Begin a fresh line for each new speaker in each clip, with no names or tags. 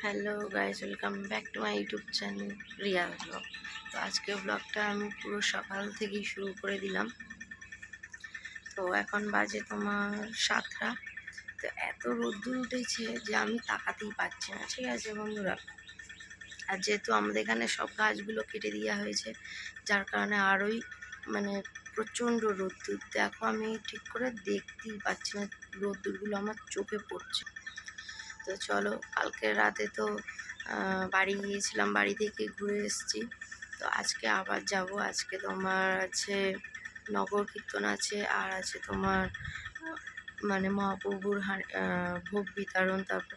Hello guys, welcome back to my YouTube channel Riya blog. তো আজকের ব্লগটা আমি পুরো সকাল থেকেই শুরু করে দিলাম। তো এখন বাজে তোমার 7টা। তো এত রোদ্দুর উঠেছে যে আমি তাকাতেই পারছি না, ঠিক আছে বন্ধুরা। আর যেহেতু আমাদের এখানে সব গাছগুলো কেটে দেওয়া হয়েছে, যার কারণে আরোই প্রচণ্ড রোদ্দুর। দেখো আমি ঠিক করে দেখতেই পাচ্ছি না, রোদ্দুরগুলো আমার চোখে পড়ছে। তো চলো, কালকে রাতে তো বাড়ি গিয়েছিলাম, বাড়ি থেকে ঘুরে এসেছি। তো আজকে আবার যাব। আজকে তোমার আছে নগর কীর্তন আছে, আর আছে তোমার মহাপ্রভুর ভোগ বিতরণ। তারপর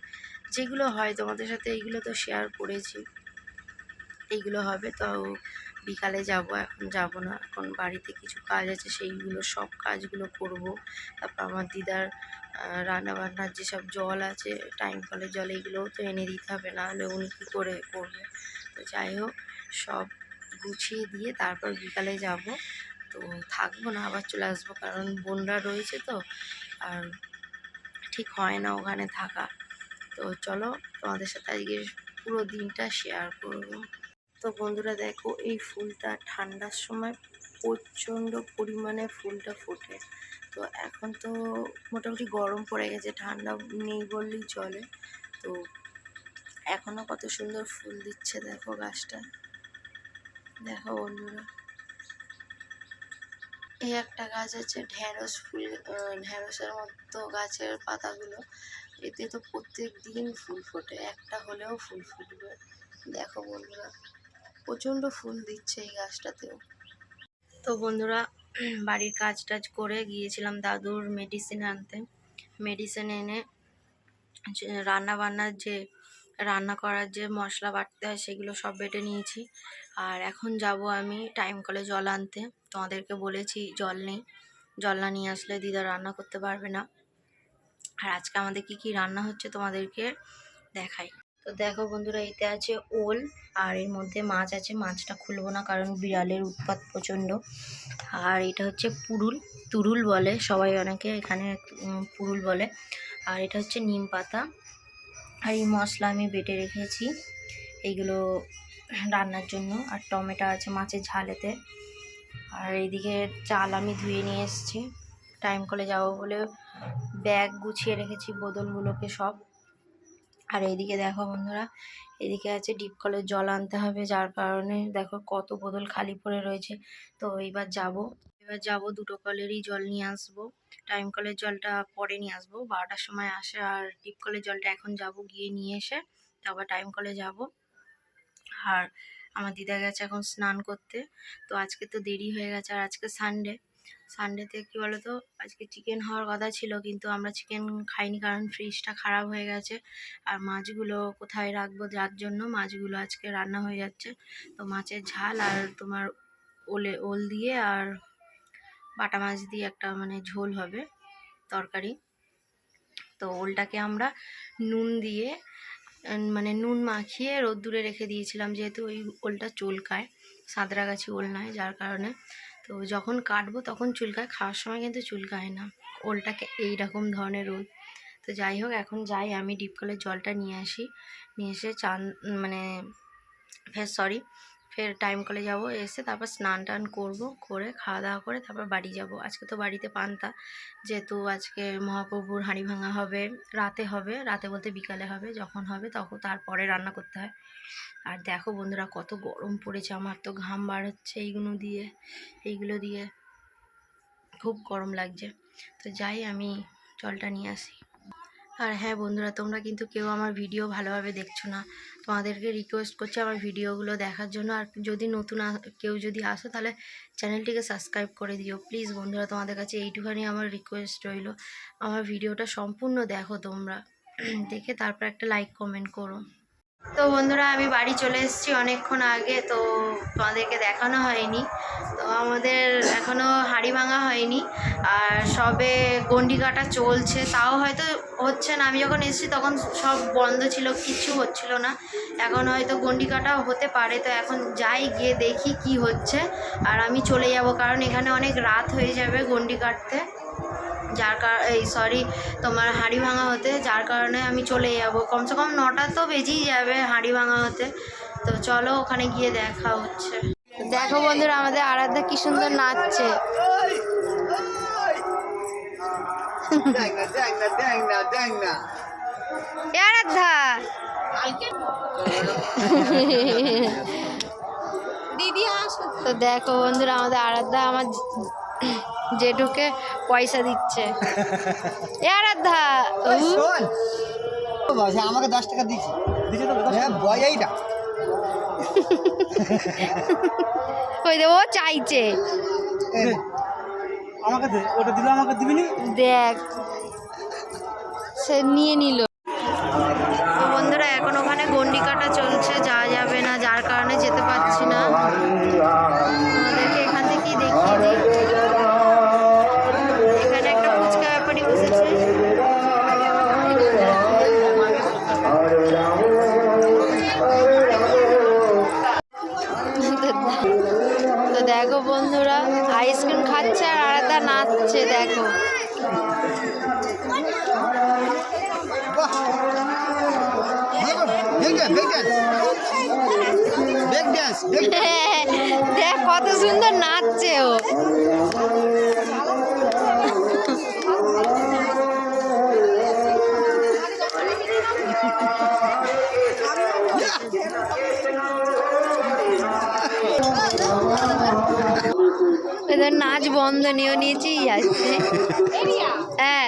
যেগুলো হয় তোমাদের সাথে এইগুলো তো শেয়ার করেছি, এইগুলো হবে। তো বিকালে যাব, এখন যাব না, এখন বাড়িতে কিছু কাজ আছে, সেইগুলো সব কাজগুলো করব। তারপর আমার দিদার রান্নাবান্নার যেসব জল আছে, টাইম কলের জল, এইগুলোও তো এনে দিতে হবে, নাহলে উনি কী করে করবে। তো যাই হোক, সব গুছিয়ে দিয়ে তারপর বিকালে যাব। তো থাকবো না, আবার চলে আসবো, কারণ বোনরা রয়েছে তো, আর ঠিক হয় না ওখানে থাকা। তো চলো, তোমাদের সাথে আজকে পুরো দিনটা শেয়ার করবো। তো বন্ধুরা দেখো, এই ফুলটা ঠান্ডার সময় প্রচণ্ড পরিমাণে ফুলটা ফোটে। তো এখন তো মোটামুটি গরম পড়ে গেছে, ঠান্ডা নেই বললেই চলে। তো এখনও কত সুন্দর ফুল দিচ্ছে, দেখো গাছটা, দেখো বন্ধুরা। এই একটা গাছ আছে ঢেঁড়স ফুল, ঢেঁড়সের মতো গাছের পাতাগুলো, এতে তো প্রত্যেক দিন ফুল ফোটে, একটা হলেও ফুল ফুটবে। দেখো বন্ধুরা, প্রচণ্ড ফুল দিচ্ছে এই গাছটাতেও। তো বন্ধুরা, বাড়ির কাজ টাজ করে গিয়েছিলাম দাদুর মেডিসিন আনতে। মেডিসিন এনে রান্না করার যে মশলা বাটতে হয় সেগুলো সব বেটে নিয়েছি। আর এখন যাব আমি টাইম কলে জল আনতে। তোমাদেরকে বলেছি জল নেই, জল না নিয়ে আসলে দিদা রান্না করতে পারবে না। আর আজকে আমাদের কি কি রান্না হচ্ছে তোমাদেরকে দেখাই। তো দেখো বন্ধুরা, এতে আছে ওল, আর এর মধ্যে মাছ আছে। মাছটা খুলবো না, কারণ বিড়ালের উৎপাত প্রচণ্ড। আর এটা হচ্ছে তুরুল বলে সবাই, অনেকে এখানে পুরুল বলে। আর এটা হচ্ছে নিম পাতা। আর এই মশলা আমি বেটে রেখেছি এইগুলো রান্নার জন্য। আর টমেটো আছে মাছের ঝালেতে। আর এইদিকে চাল আমি ধুয়ে নিয়ে এসেছি, টাইম কলে যাবো বলে ব্যাগ গুছিয়ে রেখেছি, বোতলগুলোকে সব। আর এইদিকে দেখো বন্ধুরা, এদিকে আছে ডিপ কলের জল আনতে হবে, যার কারণে দেখো কত বোতল খালি পড়ে রয়েছে। তো এবার যাব দুটো কলেরই জল নিয়ে আসবো। টাইম কলের জলটা পরে নিয়ে আসবো, 12টার সময় আসে। আর ডিপ কলের জলটা এখন যাব, গিয়ে নিয়ে এসে তারপর টাইম কলে যাব। আর আমার দিদা গেছে এখন স্নান করতে। তো আজকে তো দেরি হয়ে গেছে, আর আজকে সানডেতে কী বলো তো, আজকে চিকেন হওয়ার কথা ছিল, কিন্তু আমরা চিকেন খাইনি, কারণ ফ্রিজটা খারাপ হয়ে গেছে। আর মাছগুলো কোথায় রাখবো, যার জন্য মাছগুলো আজকে রান্না হয়ে যাচ্ছে। তো মাছের ঝাল আর তোমার ওল দিয়ে আর বাটা মাছ দিয়ে একটা ঝোল হবে, তরকারি। তো ওলটাকে আমরা নুন দিয়ে নুন মাখিয়ে রোদ্দুরে রেখে দিয়েছিলাম, যেহেতু ওই ওলটা চুলকায়, সাঁতরাগাছি ওল নয়, যার কারণে। তো যখন কাটবো তখন চুলকায়, খাওয়ার সময় কিন্তু চুলকায় না। ওলটাকে এইরকম ধরনের ওল। তো যাই হোক, এখন যাই আমি ডিপ কলের জলটা নিয়ে আসি, নিয়ে এসে ফের টাইম কলে যাব, এসে তারপর স্নান টান করবো, করে খাওয়া দাওয়া করে তারপর বাড়ি যাব। আজকে তো বাড়িতে পান্তা, যেহেতু আজকে মহাপ্রভুর হাঁড়ি ভাঙা হবে, রাতে বলতে বিকালে হবে, যখন হবে তখন তারপরে রান্না করতে হয়। আর দেখো বন্ধুরা, কত গরম পড়েছে, আমার তো ঘাম বার হচ্ছে এইগুলো দিয়ে খুব গরম লাগছে। তো যাই, আমি জলটা নিয়ে আসি। আর হ্যাঁ বন্ধুরা, তোমরা কিন্তু কেউ আমার ভিডিও ভালোভাবে দেখছো না, তোমাদেরকে রিকোয়েস্ট করছি আমার ভিডিওগুলো দেখার জন্য। আর যদি নতুন কেউ যদি আসো, তাহলে চ্যানেলটিকে সাবস্ক্রাইব করে দিও প্লিজ বন্ধুরা। তোমাদের কাছে এইটুখানি আমার রিকোয়েস্ট রইল, আমার ভিডিওটা সম্পূর্ণ দেখো তোমরা, দেখে তারপর একটা লাইক কমেন্ট করো। তো বন্ধুরা, আমি বাড়ি চলে এসেছি অনেকক্ষণ আগে, তো তোমাদেরকে দেখানো হয়নি। তো আমাদের এখনও হাঁড়ি ভাঙা হয়নি, আর সবে গন্ডি কাটা চলছে, তাও হয়তো হচ্ছে না। আমি যখন এসেছি তখন সব বন্ধ ছিল, কিচ্ছু হচ্ছিল না। এখন হয়তো গন্ডি কাটাও হতে পারে। তো এখন যাই, গিয়ে দেখি কি হচ্ছে, আর আমি চলে যাব, কারণ এখানে অনেক রাত হয়ে যাবে গন্ডি কাটতে। যার এই সরি তোমার হাঁড়ি ভাঙা হতে, যার কারণে আমি চলে যাবো। কমসে কম 9টা তো বেজেই যাবে হাঁড়ি ভাঙা হতে। তো চলো ওখানে গিয়ে দেখা হচ্ছে। দেখো বন্ধুরা, আমাদের আরাধ্যা কি সুন্দর নাচছে। আরাধ্যা দিদি তো দেখো বন্ধুরা, আমাদের আরাধ্যা আমার জেঠুকে পয়সা দিচ্ছে। আরাধ্যা
আমাকে 10 টাকা দিচ্ছে, এইটা
ওই দে ও চাইছে
আমাকে দে, ওটা দিলে আমাকে দিবি নি।
দেখ সে নিয়ে নিল। তো বন্ধুরা এখন ওখানে গন্ডি কাটা চলছে, যাওয়া যাবে না, যার কারণে যেতে পারছি না। আমাদেরকে এখান থেকেই দেখিয়ে দিই। এখানে একটা ফুচকা ব্যাপারী বসেছে। তো দেখো বন্ধুরা, আইসক্রিম খাচ্ছে আর আলাদা নাচছে। দেখো দেখ কত সুন্দর নাচছে ও। এদের নাচ বন্ধ নিয়েছি আসছে। হ্যাঁ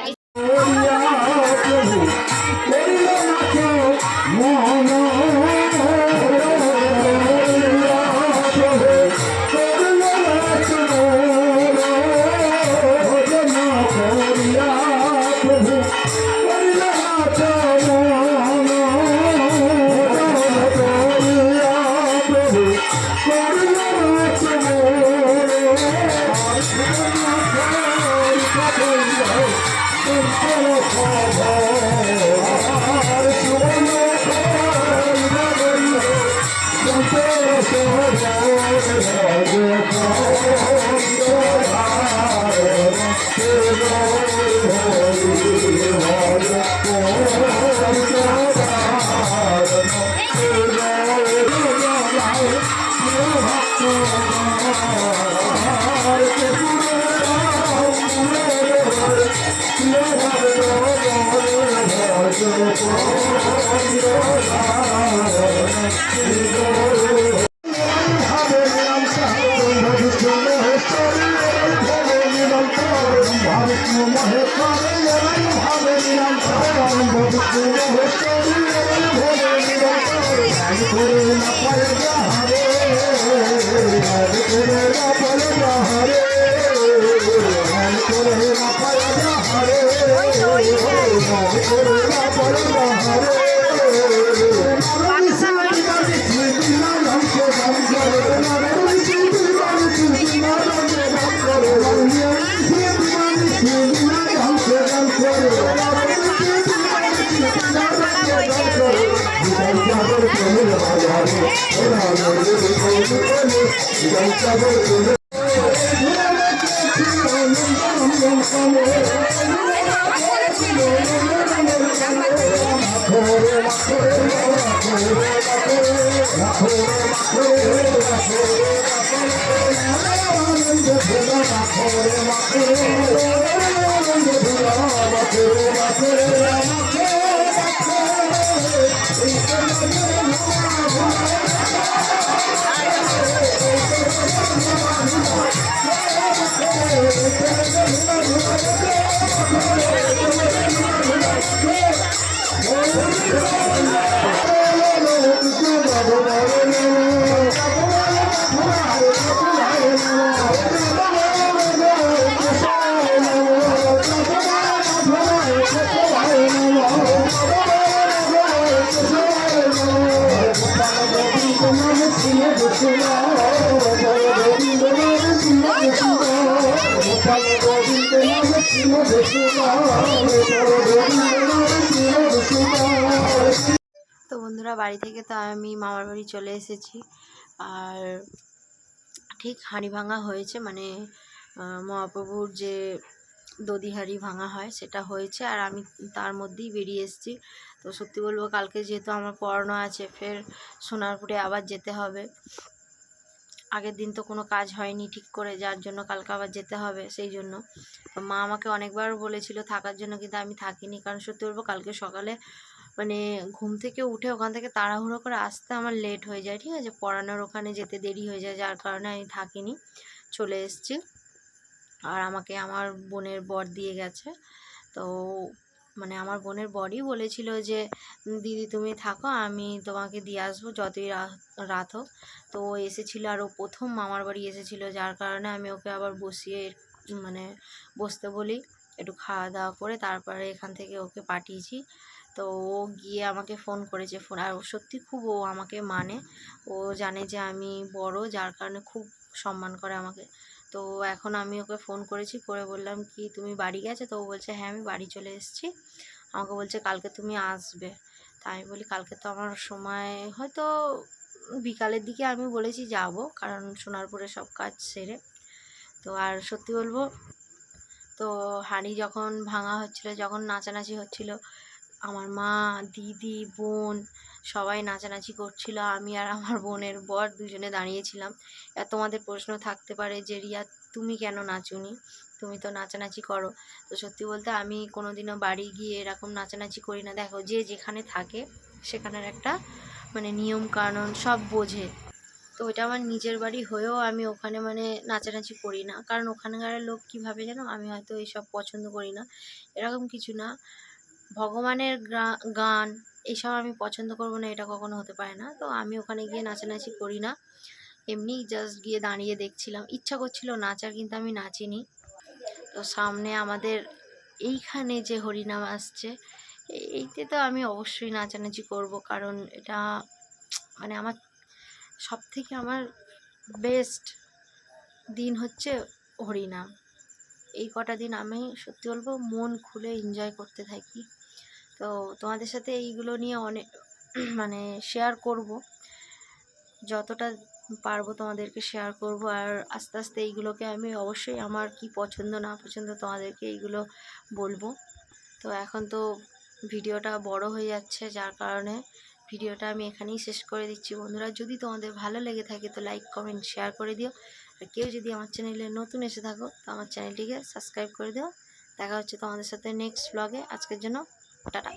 তো বন্ধুরা, বাড়ি থেকে তো আমি মামার বাড়ি চলে এসেছি। আর ঠিক হাঁড়ি ভাঙা হয়েছে, মানে মহাপ্রভুর যে দধিহাঁড়ি ভাঙা হয় সেটা হয়েছে, আর আমি তার মধ্যেই বেরিয়ে এসেছি। তো সত্যি বলবো কালকে যেহেতু আমার পড়ানো আছে, ফের সোনারপুরে আবার যেতে হবে। আগের দিন তো কোনো কাজ হয়নি ঠিক করে, যার জন্য কালকে আবার যেতে হবে, সেই জন্য। তো মা আমাকে অনেকবার বলেছিল থাকার জন্য, কিন্তু আমি থাকিনি, কারণ সত্যি বলবো কালকে সকালে মানে ঘুম থেকে উঠে ওখান থেকে তাড়াহুড়ো করে আসতে আমার লেট হয়ে যায়, ঠিক আছে, পড়ানোর ওখানে যেতে দেরি হয়ে যায়, যার কারণে আমি থাকিনি, চলে এসেছি। আর আমাকে আমার বোনের বর দিয়ে গেছে। তো মানে আমার বোনের বরই বলেছিল যে দিদি তুমি থাকো, আমি তোমাকে দিয়ে আসবো যতই রাত হোক। তো ও এসেছিলো, আর ও প্রথম মামার বাড়ি এসেছিলো, যার কারণে আমি ওকে আবার বসিয়ে মানে বসতে বলি, একটু খাওয়া দাওয়া করে তারপরে এখান থেকে ওকে পাঠিয়েছি। তো ও গিয়ে আমাকে ফোন করেছে, ফোন, আর ও সত্যি খুব, ও আমাকে মানে, ও জানে যে আমি বড়, যার কারণে খুব সম্মান করে আমাকে। তো এখন আমি ওকে ফোন করেছি, করে বললাম কি তুমি বাড়ি গেছো? তো ও বলছে হ্যাঁ আমি বাড়ি চলে এসেছি। আমাকে বলছে কালকে তুমি আসবে। তাই আমি বলি কালকে তো আমার সময় হয়তো বিকালের দিকে, আমি বলেছি যাব, কারণ সোনারপুরে সব কাজ সেরে। তো আর সত্যি বলবো, তো হাঁড়ি যখন ভাঙা হচ্ছিলো, যখন নাচানাচি হচ্ছিলো, আমার মা, দিদি, বোন সবাই নাচানাচি করছিল, আমি আর আমার বোনের বর দুজনে দাঁড়িয়েছিলাম। তোমাদের প্রশ্ন থাকতে পারে যে রিয়া তুমি কেন নাচুনি, তুমি তো নাচানাচি করো। তো সত্যি বলতে আমি কোনোদিনও বাড়ি গিয়ে এরকম নাচানাচি করি না। দেখো যে যেখানে থাকে সেখানের একটা মানে নিয়ম কানুন সব বোঝে। তো ওইটা আমার নিজের বাড়ি হয়েও আমি ওখানে মানে নাচানাচি করি না, কারণ ওখানকার লোক কীভাবে যেন আমি হয়তো এইসব পছন্দ করি না, এরকম কিছু না। ভগবানের গান এইসব আমি পছন্দ করব না, এটা কখনো হতে পারে না। তো আমি ওখানে গিয়ে নাচানাচি করি না, এমনি জাস্ট গিয়ে দাঁড়িয়ে দেখছিলাম, ইচ্ছা করছিল নাচার, কিন্তু আমি নাচিনি। তো সামনে আমাদের এইখানে যে হরিনাম আসছে, এইতে তো আমি অবশ্যই নাচানাচি করব, কারণ এটা মানে আমার সব থেকে আমার বেস্ট দিন হচ্ছে হরিনাম। এই কটা দিন আমি সত্যি বলবো মন খুলে এনজয় করতে থাকি। তো তোমাদের সাথে এইগুলো নিয়ে অনেক মানে শেয়ার করব, যতটা পারবো তোমাদেরকে শেয়ার করব। আর আস্তে আস্তে এইগুলোকে আমি অবশ্যই আমার কি পছন্দ না পছন্দ তোমাদেরকে এইগুলো বলবো। তো এখন তো ভিডিওটা বড় হয়ে যাচ্ছে, যার কারণে ভিডিওটা আমি এখানেই শেষ করে দিচ্ছি। বন্ধুরা যদি তোমাদের ভালো লেগে থাকে তো লাইক কমেন্ট শেয়ার করে দিও, আর কেউ যদি আমার চ্যানেলে নতুন এসে থাকো তো আমার চ্যানেলটিকে সাবস্ক্রাইব করে দিও। দেখা হচ্ছে তোমাদের সাথে নেক্সট ব্লগে। আজকের জন্য টাটা।